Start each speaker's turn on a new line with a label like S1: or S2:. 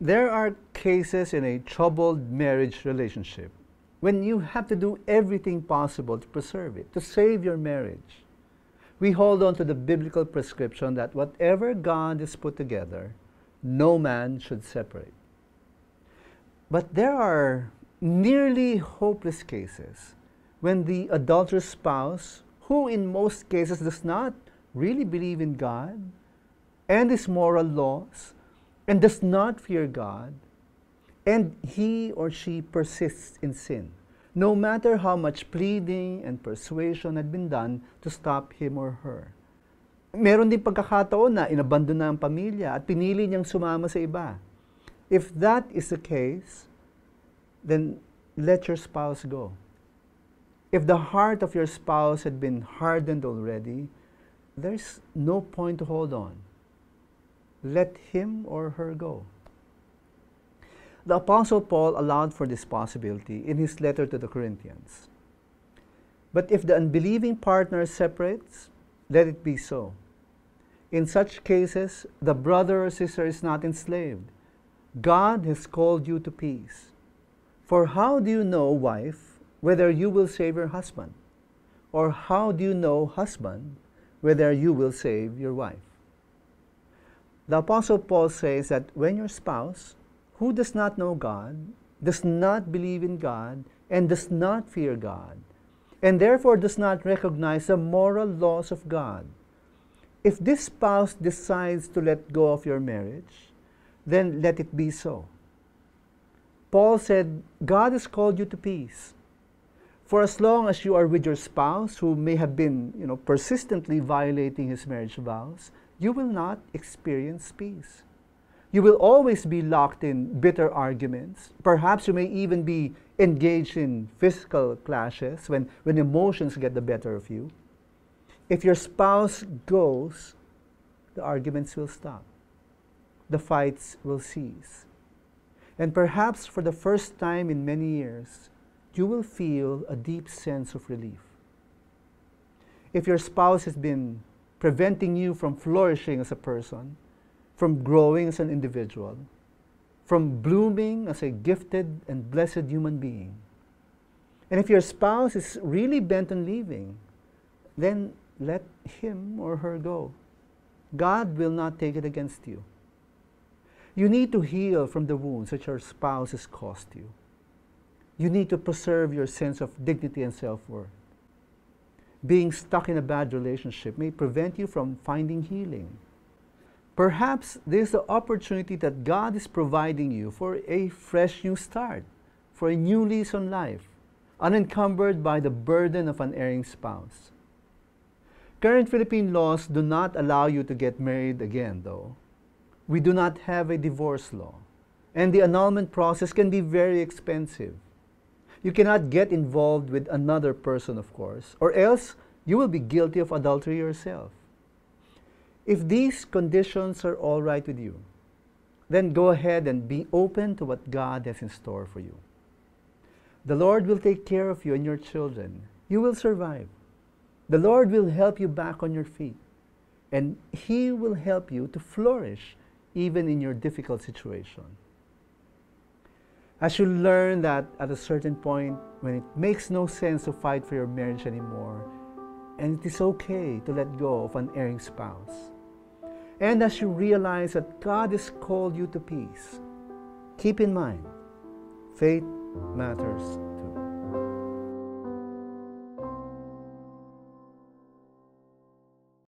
S1: There are cases in a troubled marriage relationship when you have to do everything possible to preserve it, to save your marriage. We hold on to the biblical prescription that whatever God has put together, no man should separate. But there are nearly hopeless cases when the adulterous spouse, who in most cases does not really believe in God and His moral laws and does not fear God, and he or she persists in sin, no matter how much pleading and persuasion had been done to stop him or her. Meron din pagkakataon na inabandon na ang pamilya at pinili niyang sumama sa iba. If that is the case, then let your spouse go. If the heart of your spouse had been hardened already, there's no point to hold on. Let him or her go. The Apostle Paul allowed for this possibility in his letter to the Corinthians. But if the unbelieving partner separates, let it be so. In such cases, the brother or sister is not enslaved. God has called you to peace. For how do you know, wife, whether you will save your husband? Or how do you know, husband, whether you will save your wife? The Apostle Paul says that when your spouse, who does not know God, does not believe in God, and does not fear God, and therefore does not recognize the moral laws of God, if this spouse decides to let go of your marriage, then let it be so. Paul said, God has called you to peace. For as long as you are with your spouse, who may have been, persistently violating his marriage vows, you will not experience peace. You will always be locked in bitter arguments. Perhaps you may even be engaged in physical clashes when emotions get the better of you. If your spouse goes, the arguments will stop. The fights will cease. And perhaps for the first time in many years, you will feel a deep sense of relief. If your spouse has been preventing you from flourishing as a person, from growing as an individual, from blooming as a gifted and blessed human being. And if your spouse is really bent on leaving, then let him or her go. God will not take it against you. You need to heal from the wounds that your spouse has caused you. You need to preserve your sense of dignity and self-worth. Being stuck in a bad relationship may prevent you from finding healing. Perhaps this is the opportunity that God is providing you for a fresh new start, for a new lease on life, unencumbered by the burden of an erring spouse. Current Philippine laws do not allow you to get married again, though. We do not have a divorce law, and the annulment process can be very expensive. You cannot get involved with another person, of course, or else you will be guilty of adultery yourself. If these conditions are all right with you, then go ahead and be open to what God has in store for you. The Lord will take care of you and your children. You will survive. The Lord will help you back on your feet, and He will help you to flourish even in your difficult situation. As you learn that at a certain point, when it makes no sense to fight for your marriage anymore, and it is okay to let go of an erring spouse, and as you realize that God has called you to peace, keep in mind, faith matters